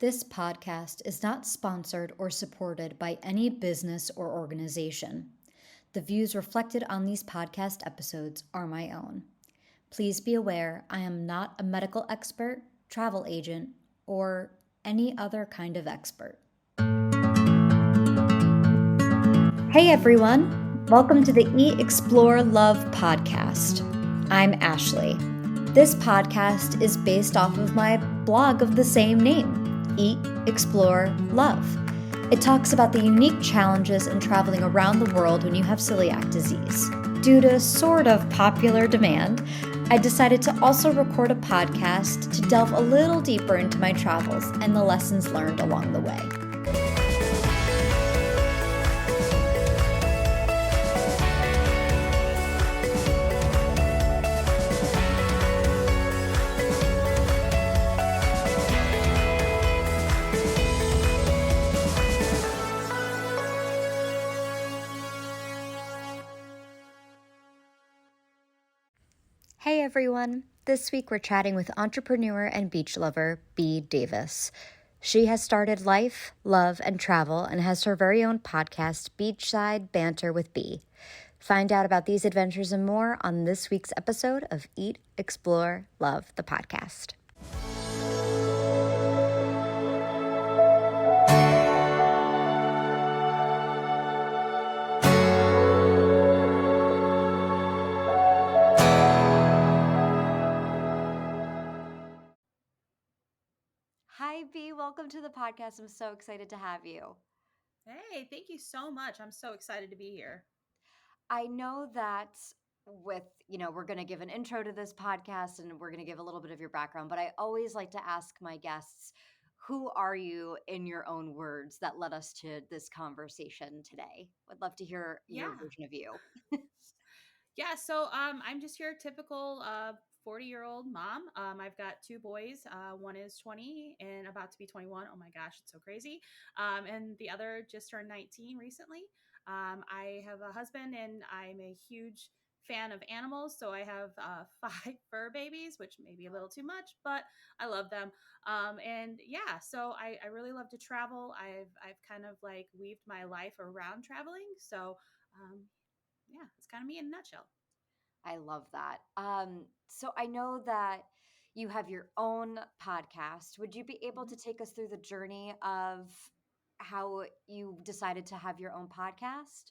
This podcast is not sponsored or supported by any business or organization. The views reflected on these podcast episodes are my own. Please be aware I am not a medical expert, travel agent, or any other kind of expert. Hey everyone, welcome to the Explore Love podcast. I'm Ashley. This podcast is based off of my blog of the same name, Eat, Explore, Love. It talks about the unique challenges in traveling around the world when you have celiac disease. Due to sort of popular demand, I decided to also record a podcast to delve a little deeper into my travels and the lessons learned along the way. Hey everyone! This week we're chatting with entrepreneur and beach lover Bea Davis. She has started Life, Love, and Travel and has her very own podcast, Beachside Banter with Bea. Find out about these adventures and more on this week's episode of Eat, Explore, Love, the podcast. Hi, Bea. Welcome to the podcast. I'm so excited to have you. Hey, thank you so much. I'm so excited to be here. I know that we're going to give an intro to this podcast and we're going to give a little bit of your background, but I always like to ask my guests, who are you in your own words that led us to this conversation today? Would love to hear your Yeah. version of you. I'm just your typical 40-year-old mom. I've got two boys. One is 20 and about to be 21. Oh my gosh, it's so crazy. And the other just turned 19 recently. I have a husband and I'm a huge fan of animals. So I have five fur babies, which may be a little too much, but I love them. I really love to travel. I've kind of like weaved my life around traveling. Um, yeah, it's kind of me in a nutshell. I love that. So I know that you have your own podcast. Would you be able to Mhm. take us through the journey of how you decided to have your own podcast?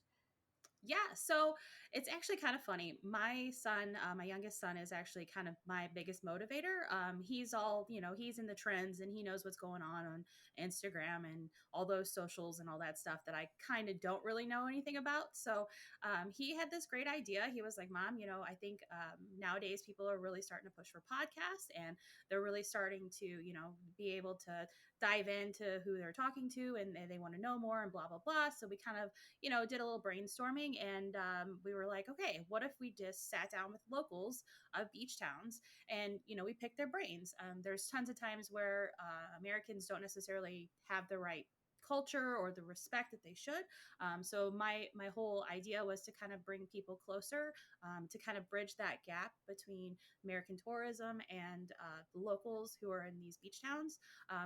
Yeah, so it's actually kind of funny. My son, my youngest son, is actually kind of my biggest motivator. He's all, he's in the trends and he knows what's going on Instagram and all those socials and all that stuff that I kind of don't really know anything about. So he had this great idea. He was like, Mom, I think nowadays people are really starting to push for podcasts and they're really starting to, be able to dive into who they're talking to and they want to know more and blah, blah, blah. So we kind of did a little brainstorming and we were like, okay, what if we just sat down with locals of beach towns and, we picked their brains. There's tons of times where Americans don't necessarily have the right culture or the respect that they should. So my whole idea was to kind of bring people closer, to kind of bridge that gap between American tourism and the locals who are in these beach towns.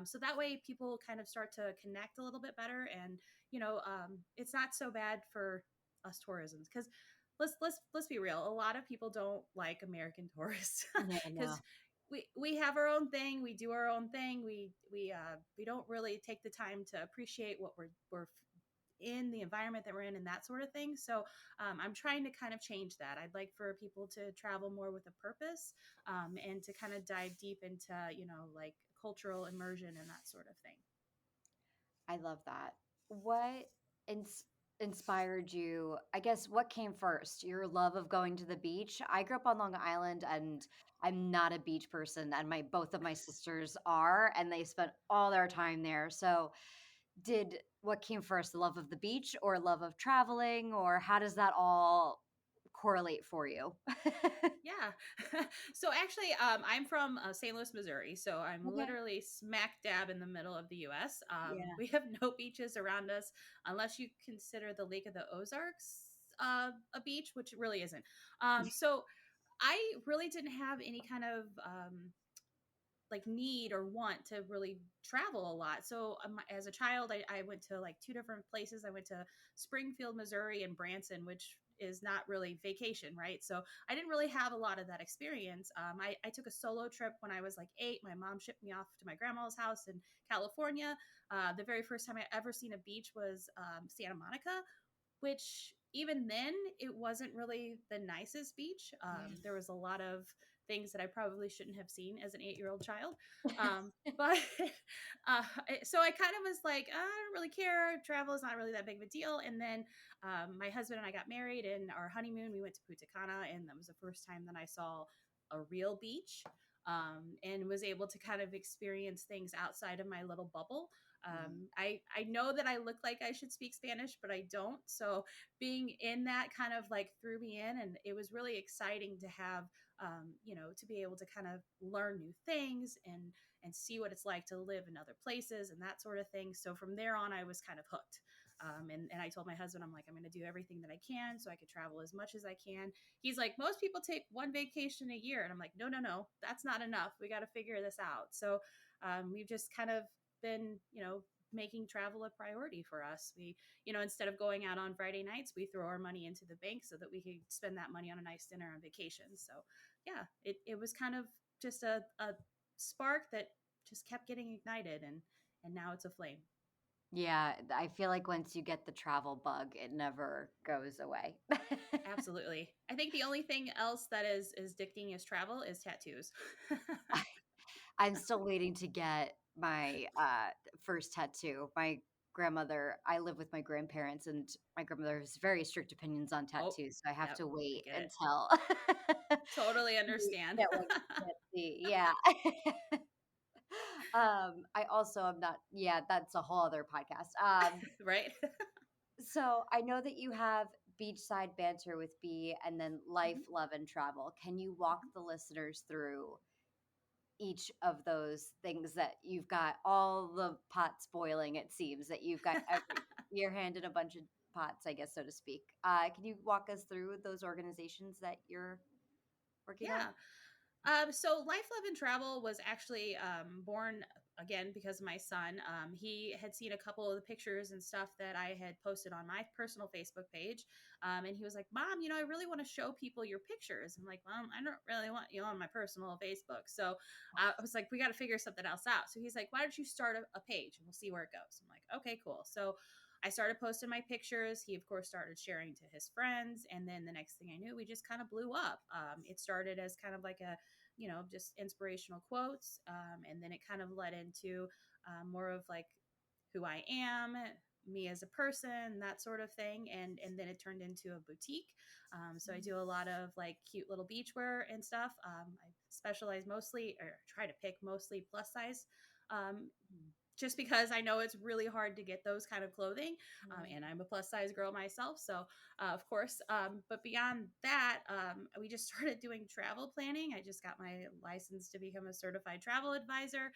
So that way people kind of start to connect a little bit better and it's not so bad for us tourism because let's be real. A lot of people don't like American tourists Yeah, because no. we have our own thing. We do our own thing. We don't really take the time to appreciate what we're in the environment that we're in and that sort of thing. So I'm trying to kind of change that. I'd like for people to travel more with a purpose and to kind of dive deep into like cultural immersion and that sort of thing. I love that. What ins- inspired you? I guess what came first? Your love of going to the beach? I grew up on Long Island and I'm not a beach person and my both of my sisters are and they spent all their time there. So, did what came first, the love of the beach or love of traveling or how does that all correlate for you? Yeah. So actually, I'm from St. Louis, Missouri. So I'm Okay. literally smack dab in the middle of the U.S. Yeah. We have no beaches around us unless you consider the Lake of the Ozarks a beach, which it really isn't. So I really didn't have any kind of like need or want to really travel a lot. So as a child, I went to like two different places. I went to Springfield, Missouri, and Branson, which is not really vacation, right? So I didn't really have a lot of that experience. I took a solo trip when I was like 8. My mom shipped me off to my grandma's house in California. The very first time I ever seen a beach was Santa Monica, which even then it wasn't really the nicest beach. There was a lot of things that I probably shouldn't have seen as an 8-year-old child. But so I kind of was like, I don't really care. Travel is not really that big of a deal. And then my husband and I got married, and our honeymoon, we went to Punta Cana, and that was the first time that I saw a real beach. And was able to kind of experience things outside of my little bubble. I know that I look like I should speak Spanish, but I don't. So being in that kind of like threw me in, and it was really exciting to have, to be able to kind of learn new things and see what it's like to live in other places and that sort of thing. So from there on, I was kind of hooked. And I told my husband, I'm like, I'm going to do everything that I can so I could travel as much as I can. He's like, most people take one vacation a year. And I'm like, no, no, no, that's not enough. We got to figure this out. So we've just kind of been, making travel a priority for us. We, instead of going out on Friday nights, we throw our money into the bank so that we could spend that money on a nice dinner on vacation. So yeah, it was kind of just a spark that just kept getting ignited, and now it's a flame. Yeah, I feel like once you get the travel bug, it never goes away. Absolutely. I think the only thing else that is addicting as travel is tattoos. I'm still waiting to get my first tattoo. My grandmother, I live with my grandparents, and my grandmother has very strict opinions on Oh, tattoos, so I have yep, to I wait get it. until Totally we understand. get one. Can't see. Yeah. I also am not. Yeah, that's a whole other podcast. Right? So I know that you have Beachside Banter with B and then Life, Mhm, Love, and Travel. Can you walk mhm. the listeners through each of those things that you've got all the pots boiling? It seems that you've got your hand in a bunch of pots, I guess, so to speak. Can you walk us through those organizations that you're working on? Yeah. So Life, Love, and Travel was actually born again because of my son. He had seen a couple of the pictures and stuff that I had posted on my personal Facebook page. And he was like, Mom, I really want to show people your pictures. I'm like, Mom, I don't really want you on my personal Facebook. So I was like, we got to figure something else out. So he's like, why don't you start a page and we'll see where it goes? I'm like, okay, cool. So I started posting my pictures. He, of course, started sharing to his friends. And then the next thing I knew, we just kind of blew up. It started as kind of like a just inspirational quotes. And then it kind of led into more of like who I am, me as a person, that sort of thing. And then it turned into a boutique. So I do a lot of like cute little beachwear and stuff. I specialize mostly, or try to pick mostly plus size. Um, just because I know it's really hard to get those kind of clothing. And I'm a plus size girl myself. So, of course, but beyond that, we just started doing travel planning. I just got my license to become a certified travel advisor.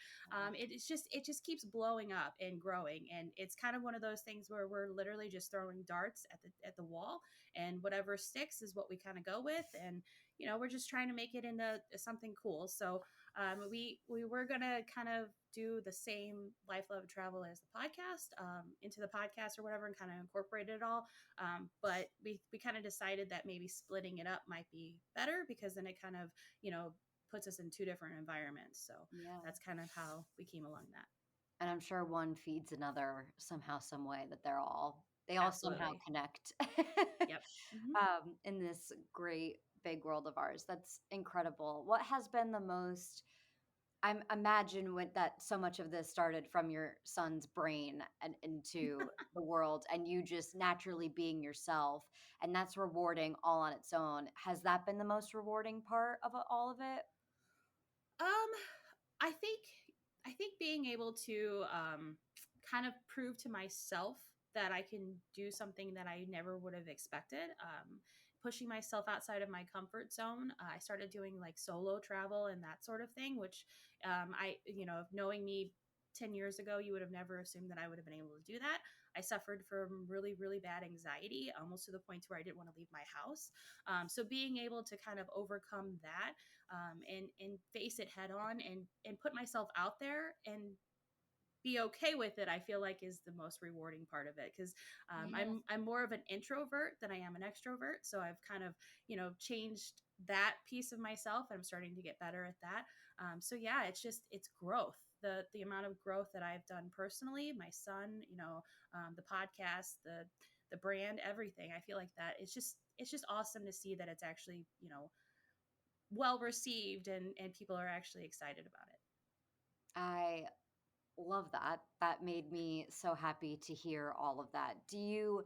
It just keeps blowing up and growing. And it's kind of one of those things where we're literally just throwing darts at the wall, and whatever sticks is what we kind of go with. And, we're just trying to make it into something cool. So, we were gonna kind of do the same life, love, travel as the podcast, into the podcast or whatever, and kind of incorporate it all. But we kind of decided that maybe splitting it up might be better, because then it kind of puts us in two different environments. So Yeah. that's kind of how we came along that. And I'm sure one feeds another somehow, some way, that they all somehow Absolutely. connect Yep. Hmm. in this great big world of ours. That's incredible. What has been the most, I imagine when that so much of this started from your son's brain and into the world and you just naturally being yourself, and that's rewarding all on its own. Has that been the most rewarding part of all of it? Um, I think I think being able to kind of prove to myself that I can do something that I never would have expected. Pushing myself outside of my comfort zone. I started doing like solo travel and that sort of thing, which knowing me 10 years ago, you would have never assumed that I would have been able to do that. I suffered from really, really bad anxiety, almost to the point where I didn't want to leave my house. So being able to kind of overcome that, and face it head on, and put myself out there and be okay with it, I feel like is the most rewarding part of it, because Yeah. I'm more of an introvert than I am an extrovert. So I've kind of, changed that piece of myself, and I'm starting to get better at that. So yeah, it's growth. The amount of growth that I've done personally, my son, the podcast, the brand, everything. I feel like that it's just awesome to see that it's actually, well received, and people are actually excited about it. I love that. That made me so happy to hear all of that. Do you,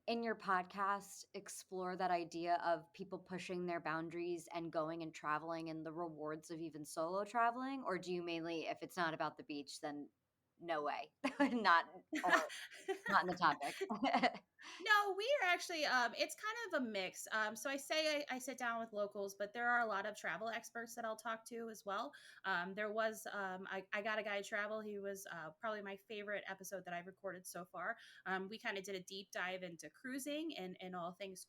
in your podcast, explore that idea of people pushing their boundaries and going and traveling and the rewards of even solo traveling? Or do you mainly, if it's not about the beach, then no way, not, or not in the topic? No, we are actually, it's kind of a mix. So I say I sit down with locals, but there are a lot of travel experts that I'll talk to as well. I got a guy travel. He was probably my favorite episode that I've recorded so far. We kind of did a deep dive into cruising and all things.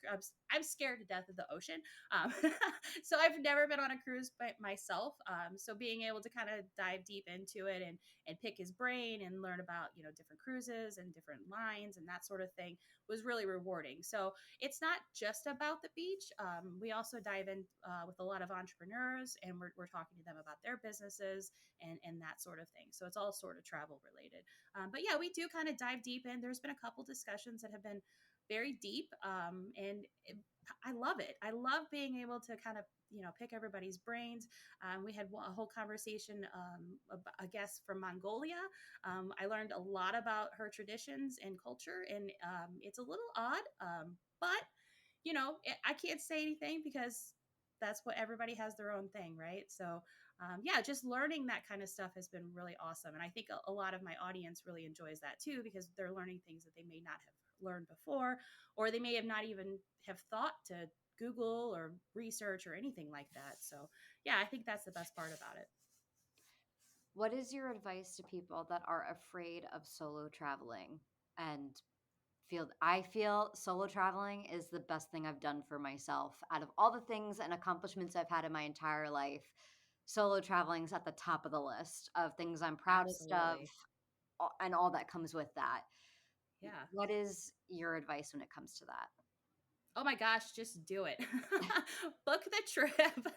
I'm scared to death of the ocean. Um, so I've never been on a cruise by myself. So being able to kind of dive deep into it, and pick his brain and learn about, different cruises and different lines and that sort of thing was really rewarding. So it's not just about the beach. We also dive in with a lot of entrepreneurs, and we're talking to them about their businesses and that sort of thing. So it's all sort of travel related. But yeah, we do kind of dive deep in. There's been a couple discussions that have been very deep, I love it. I love being able to kind of, pick everybody's brains. We had a whole conversation, about a guest from Mongolia. I learned a lot about her traditions and culture, and it's a little odd, but I can't say anything because that's what everybody has their own thing, right? So, yeah, just learning that kind of stuff has been really awesome, and I think a lot of my audience really enjoys that too, because they're learning things that they may not have learned before, or they may have not even have thought to Google or research or anything like that. So, yeah, I think that's the best part about it. What is your advice to people that are afraid of solo traveling and I feel solo traveling is the best thing I've done for myself. Out of all the things and accomplishments I've had in my entire life, solo traveling's at the top of the list of things I'm proudest of, Absolutely. and all that comes with that. Yeah. What is your advice when it comes to that? Oh my gosh, just do it. Book the trip.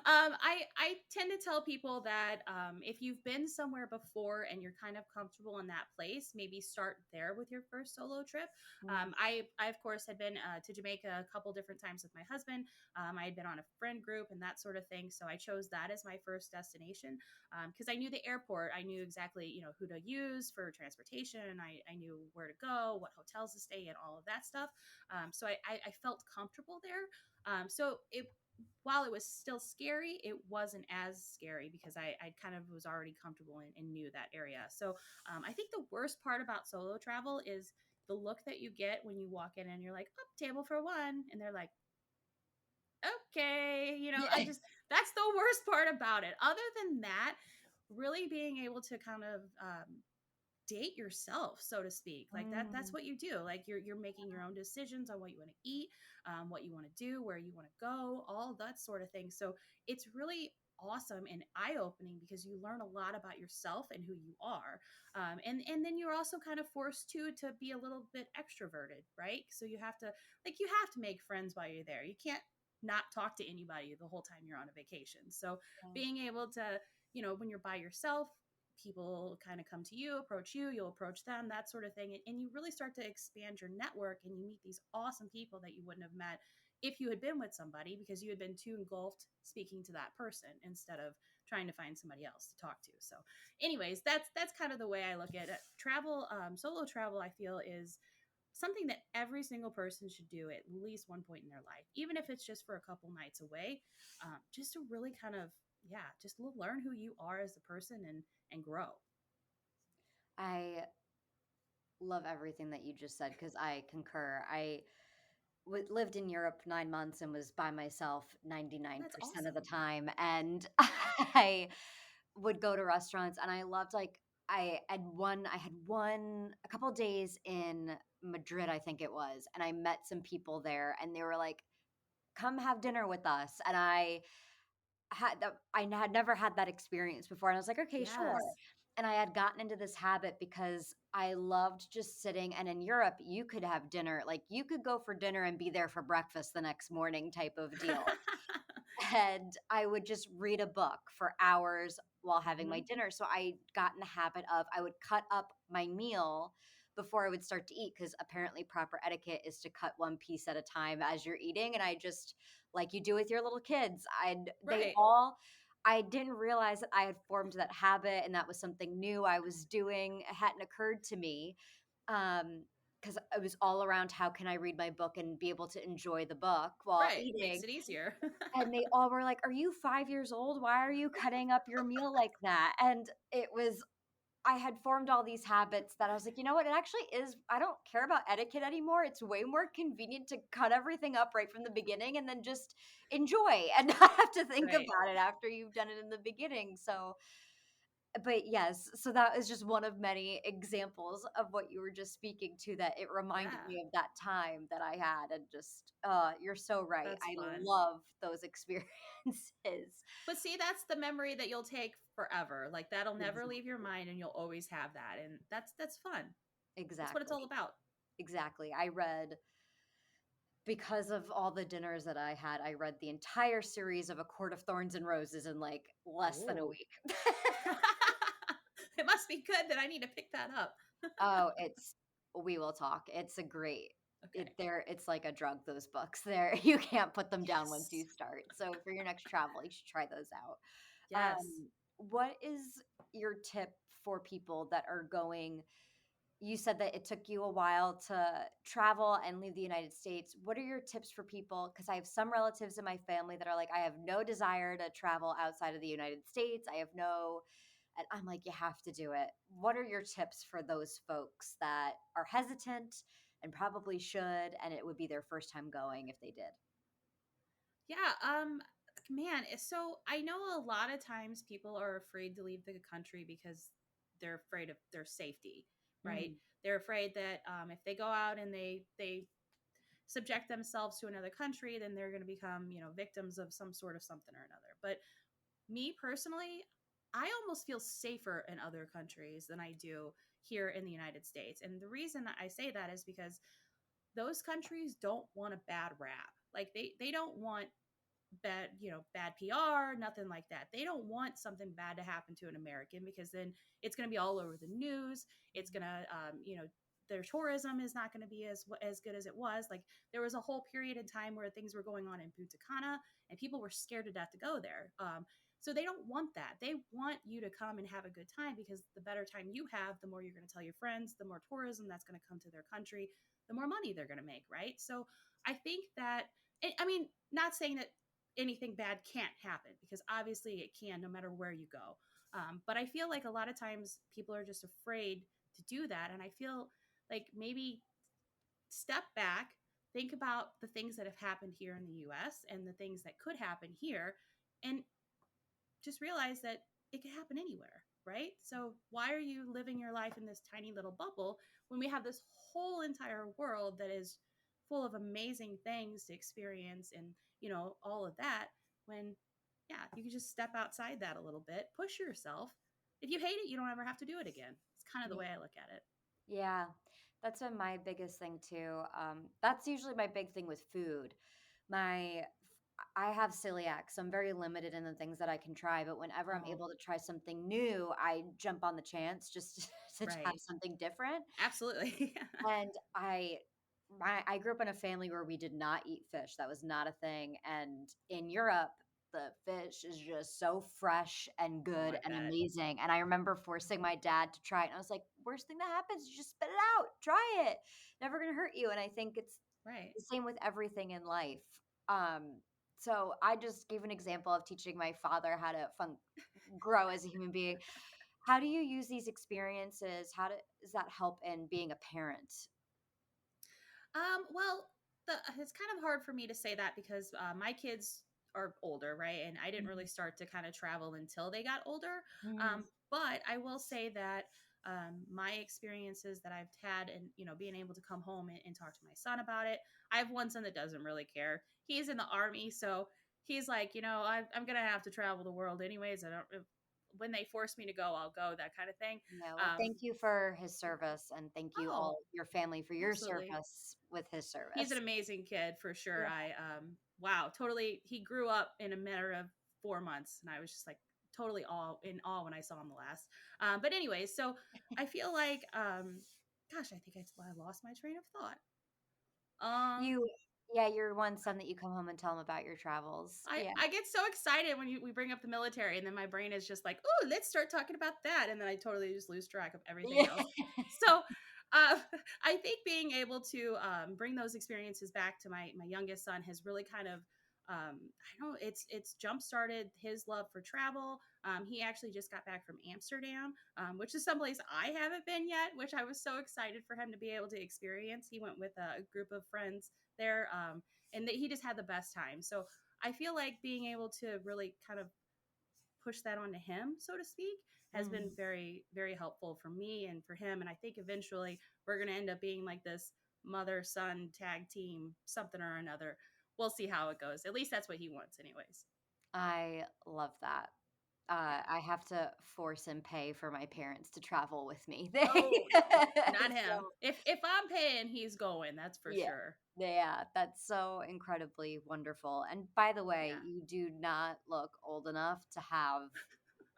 I tend to tell people that, if you've been somewhere before and you're kind of comfortable in that place, maybe start there with your first solo trip. Mm. I of course had been to Jamaica a couple different times with my husband. I had been on a friend group and that sort of thing, so I chose that as my first destination, because I knew the airport. I knew exactly, who to use for transportation. I knew where to go, what hotels to stay in, all of that stuff. So I felt comfortable there. So while it was still scary, it wasn't as scary because I kind of was already comfortable and knew that area. So I think the worst part about solo travel is the look that you get when you walk in and you're like, oh, table for one. And they're like, okay, Yeah. that's the worst part about it. Other than that, really being able to kind of, date yourself, so to speak. Like that's Mm. what you do. Like you're making your own decisions on what you want to eat, what you want to do, where you want to go, all that sort of thing. So it's really awesome and eye-opening because you learn a lot about yourself and who you are. And then you're also kind of forced to be a little bit extroverted, right? So you have to make friends while you're there. You can't not talk to anybody the whole time you're on a vacation. So being able to, when you're by yourself, people kind of come to you, approach you, you'll approach them, that sort of thing. And you really start to expand your network, and you meet these awesome people that you wouldn't have met if you had been with somebody, because you had been too engulfed speaking to that person instead of trying to find somebody else to talk to. So anyways, that's kind of the way I look at it. Travel, solo travel, I feel, is something that every single person should do at least one point in their life, even if it's just for a couple nights away, just to really kind of, yeah, just learn who you are as a person and grow. I love everything that you just said because I concur. Lived in Europe 9 months and was by myself That's 99% of the awesome. time. And I would go to restaurants and I loved like I had a couple of days in Madrid, I think it was, and I met some people there, and they were like, "Come have dinner with us." And I had never had that experience before, and I was like, "Okay, sure." Yes. And I had gotten into this habit because I loved just sitting. And in Europe, you could have dinner, like you could go for dinner and be there for breakfast the next morning, type of deal. And I would just read a book for hours while having my Hmm. dinner. So I got in the habit of I would cut up my meal before I would start to eat, because apparently proper etiquette is to cut one piece at a time as you're eating. And I just, like you do with your little kids, Right. I didn't realize that I had formed that habit, and that was something new I was doing. It hadn't occurred to me. Because it was all around, how can I read my book and be able to enjoy the book while Right. eating? Makes it easier. And they all were like, "Are you 5 years old? Why are you cutting up your meal like that?" And I had formed all these habits that I was like, "You know what? It actually is, I don't care about etiquette anymore. It's way more convenient to cut everything up right from the beginning and then just enjoy and not have to think Right. about it after you've done it in the beginning." So, but yes, so that is just one of many examples of what you were just speaking to, that it reminded Yeah. me of that time that I had. And just, you're so right. That's I fun. love those experiences. But see, that's the memory that you'll take forever. Like that'll never leave your Exactly. mind and you'll always have that. And that's fun. That's what it's all Exactly. about. Exactly. I read, because of all the dinners that I read the entire series of A Court of Thorns and Roses in like less than a Oh. week. It must be good that I need to pick that up. Oh, we will talk. It's a great, Okay. it's like a drug, those books. There, you can't put them down once you Yes. start. So for your next travel, you should try those out. Yes. What is your tip for people that are going? You said that it took you a while to travel and leave the United States. What are your tips for people? Because I have some relatives in my family that are like, I have no desire to travel outside of the United States. I have no, and I'm like, you have to do it. What are your tips for those folks that are hesitant and probably should, and it would be their first time going if they did? Yeah, man, so I know a lot of times people are afraid to leave the country because they're afraid of their safety, right? Mm, They're afraid that if they go out and they subject themselves to another country, then they're going to become, victims of some sort of something or another. But me personally, I almost feel safer in other countries than I do here in the United States. And the reason I say that is because those countries don't want a bad rap. Like they don't want bad PR, nothing like that. They don't want something bad to happen to an American, because then it's going to be all over the news. It's going to, their tourism is not going to be as good as it was. Like there was a whole period in time where things were going on in Punta Cana and people were scared to death to go there. So they don't want that. They want you to come and have a good time, because the better time you have, the more you're going to tell your friends, the more tourism that's going to come to their country, the more money they're going to make, right? So I think that, I mean, not saying that anything bad can't happen, because obviously it can, no matter where you go. But I feel like a lot of times people are just afraid to do that. And I feel like maybe step back, think about the things that have happened here in the US and the things that could happen here, and just realize that it could happen anywhere, right? So why are you living your life in this tiny little bubble when we have this whole entire world that is full of amazing things to experience, and all of that, when yeah, you can just step outside that a little bit, push yourself. If you hate it, you don't ever have to do it again. It's kind of the way I look at it. yeah, that's been my biggest thing too. That's usually my big thing with food. My I have celiac, so I'm very limited in the things that I can try. But whenever I'm Oh, able to try something new, I jump on the chance just to have right. something different. Absolutely. And I grew up in a family where we did not eat fish. That was not a thing. And in Europe, the fish is just so fresh and Oh, good I and bet. amazing. And I remember forcing my dad to try it. And I was like, worst thing that happens, you just spit it out. Try it. Never gonna hurt you. And I think it's Right. the same with everything in life. Um, so I just gave an example of teaching my father how to grow as a human being. How do you use these experiences? Does that help in being a parent? Well, it's kind of hard for me to say that because my kids are older, right? And I didn't really start to kind of travel until they got older. Mhm. But I will say that my experiences that I've had and, being able to come home and talk to my son about it. I have one son that doesn't really care. He's in the army. So he's like, I'm going to have to travel the world anyways. When they force me to go, I'll go, that kind of thing. Yeah, well, thank you for his Yeah. service, and thank you Oh, all your family for your absolutely. service with his He's an service. amazing kid for sure. Yeah. Wow, totally. He grew up in a matter of 4 months, and I was just like totally in awe when I saw him the last. But anyway, so I feel like, gosh, I think I lost my train of thought. Um, You, yeah, your one son that you come home and tell him about your travels. I Yeah. I get so excited when we bring up the military, and then my brain is just like, oh, let's start talking about that, and then I totally just lose track of everything Yeah. else. So, uh, I think being able to bring those experiences back to my youngest son has really kind of I don't know, it's jump started his love for travel. He actually just got back from Amsterdam, which is someplace I haven't been yet, which I was so excited for him to be able to experience. He went with a group of friends there, and he just had the best time. So I feel like being able to really kind of push that onto him, so to speak, has been Mhm. very, very helpful for me and for him. And I think eventually we're going to end up being like this mother son tag team, something or another. We'll see how it goes. At least that's what he wants, anyways. I love that. Yeah. I have to force and pay for my parents to travel with me. Oh no, not him. So If I'm paying, he's going. That's for yeah. sure. Yeah, that's so incredibly wonderful. And by the way, Yeah. you do not look old enough to have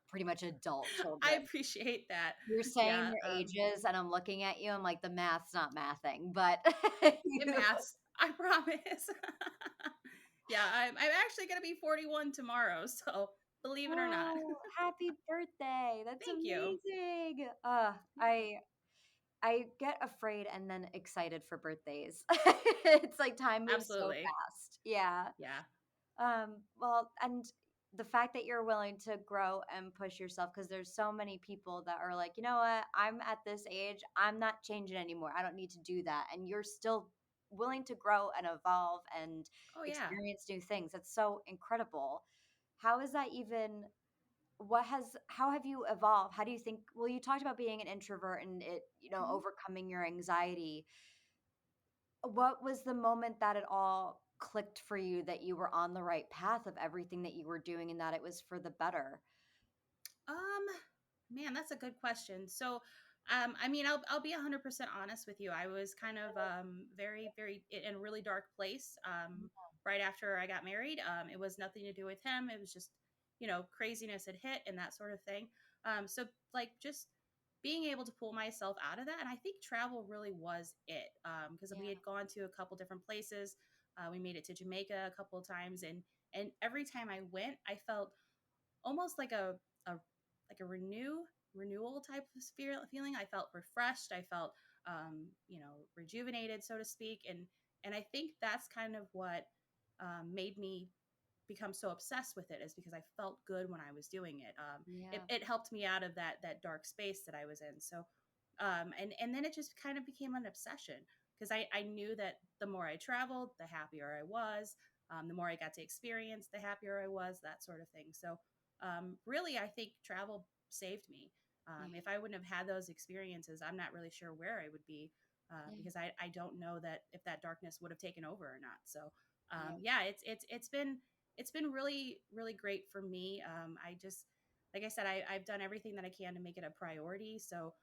pretty much adult I children. appreciate that. You're saying Yeah. your ages, and I'm looking at you. I'm like, the math's not mathing, but It you. maths. I promise. Yeah, I'm actually gonna be 41 tomorrow, so believe it or not. Oh, happy birthday! That's Thank you. amazing. Yeah, I get afraid and then excited for birthdays. It's like time moves so absolutely. fast. Yeah. Yeah. Well, and the fact that you're willing to grow and push yourself, because there's so many people that are like, you know what, I'm at this age, I'm not changing anymore. I don't need to do that. And you're still willing to grow and evolve and Oh yeah. experience new things. That's so incredible. How is that even? How have you evolved? How do you think? Well, you talked about being an introvert and it, Mhm. overcoming your anxiety. What was the moment that it all clicked for you that you were on the right path of everything that you were doing and that it was for the better? Um, Man, that's a good question. So, I mean, I'll be 100% honest with you. I was kind of very, very in a really dark place right after I got married. It was nothing to do with him. It was just, craziness had hit and that sort of thing. So like just being able to pull myself out of that, and I think travel really was it because we Yeah. had gone to a couple different places. We made it to Jamaica a couple of times, and every time I went, I felt almost like a like a renewal type of feeling. I felt refreshed. I felt rejuvenated, so to speak. And I think that's kind of what made me become so obsessed with it, is because I felt good when I was doing it. Yeah. It helped me out of that dark space that I was in. So and then it just kind of became an obsession because I knew that the more I traveled, the happier I was. The more I got to experience, the happier I was, that sort of thing. So really, I think travel saved me. Yeah. If I wouldn't have had those experiences, I'm not really sure where I would be Yeah. because I don't know that if that darkness would have taken over or not. So Yeah. yeah, it's been really really great for me. I just like I said, I've done everything that I can to make it a priority. So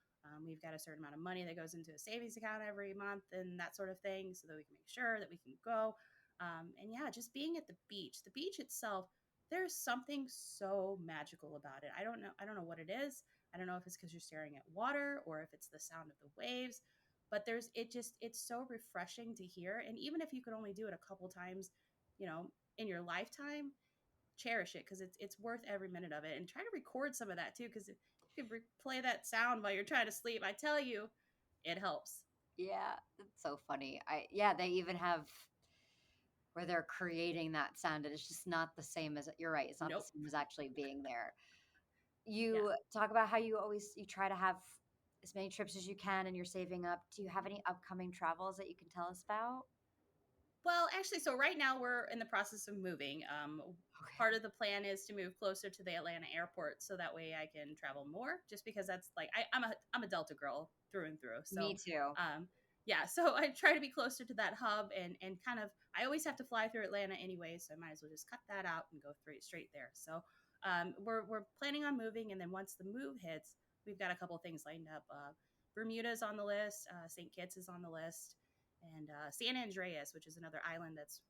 we've got a certain amount of money that goes into a savings account every month and that sort of thing, so that we can make sure that we can go. And yeah, just being at the beach itself, there's something so magical about it. I don't know what it is. I don't know if it's because you're staring at water or if it's the sound of the waves, but it's so refreshing to hear. And even if you could only do it a couple times, in your lifetime, cherish it because it's worth every minute of it. And try to record some of that too, because if you could play that sound while you're trying to sleep, I tell you, it helps. Yeah. It's so funny. Yeah, they even have where they're creating that sound and it's just not the same as you're right. It's not the Nope. same as actually being there. Yeah. You talk about how you try to have as many trips as you can and you're saving up. Do you have any upcoming travels that you can tell us about? Well, actually, so right now we're in the process of moving. Okay. Part of the plan is to move closer to the Atlanta airport, so that way I can travel more. Just because that's like I'm a Delta girl through and through. Me So, too. yeah, so I try to be closer to that hub, and kind of I always have to fly through Atlanta anyway, so I might as well just cut that out and go straight there. So, we're planning on moving, and then once the move hits, we've got a couple of things lined up. Bermuda's on the list. St. Kitts is on the list, and San Andreas, which is another island that's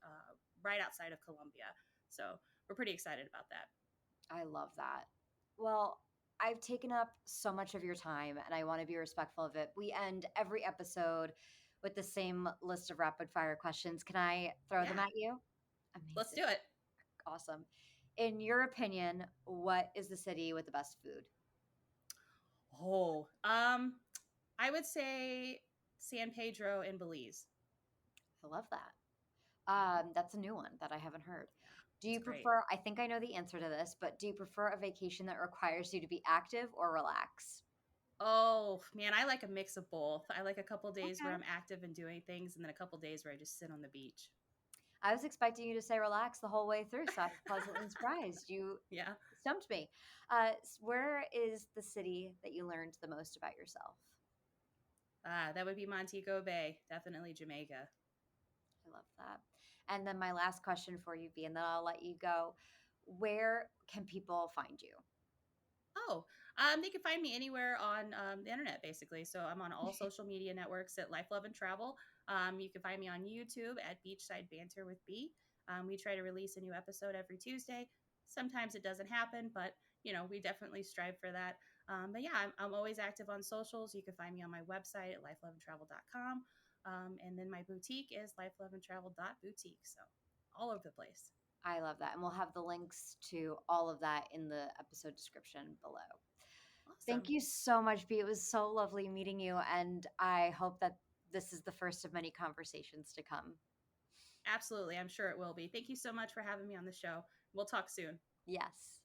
right outside of Colombia. So we're pretty excited about that. I love that. Well, I've taken up so much of your time and I want to be respectful of it. We end every episode with the same list of rapid fire questions. Can I throw them Yeah, at you? let's Amazing. do it. Awesome. In your opinion, what is the city with the best food? Oh, I would say San Pedro in Belize. I love that. That's a new one that I haven't heard. Yeah, Do it's you great. prefer, I think I know the answer to this, but do you prefer a vacation that requires you to be active or relax? Oh man, I like a mix of both. I like a couple days where Okay. I'm active and doing things, and then a couple days where I just sit on the beach. I was expecting you to say relax the whole way through, so I was pleasantly surprised. You Yeah, stumped me. Where is the city that you learned the most about yourself? that would be Montego Bay, definitely Jamaica. I love that. And then my last question for you, being that I'll let you go, where can people find you? Oh, they can find me anywhere on the internet, basically. So I'm on all social media networks at Life, Love, and Travel. You can find me on YouTube at Beachside Banter with B. We try to release a new episode every Tuesday. Sometimes it doesn't happen, but we definitely strive for that. But yeah, I'm always active on socials. You can find me on my website at lifeloveandtravel.com. And then my boutique is lifeloveandtravel.boutique. So all over the place. I love that. And we'll have the links to all of that in the episode description below. Thank Awesome. you so much, B. It was so lovely meeting you. And I hope that this is the first of many conversations to come. Absolutely. I'm sure it will be. Thank you so much for having me on the show. We'll talk soon. Yes.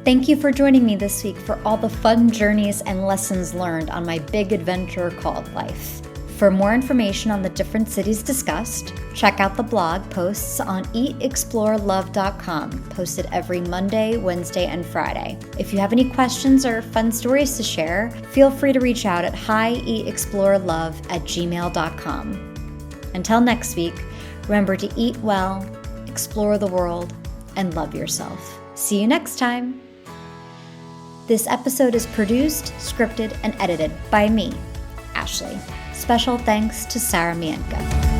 Thank you for joining me this week for all the fun journeys and lessons learned on my big adventure called life. For more information on the different cities discussed, check out the blog posts on hieatexplorelove.com, posted every Monday, Wednesday, and Friday. If you have any questions or fun stories to share, feel free to reach out at hieatexplorelove@gmail.com. Until next week, remember to eat well, explore the world, and love yourself. See you next time. This episode is produced, scripted, and edited by me, Ashley. Special thanks to Sarah Mientka.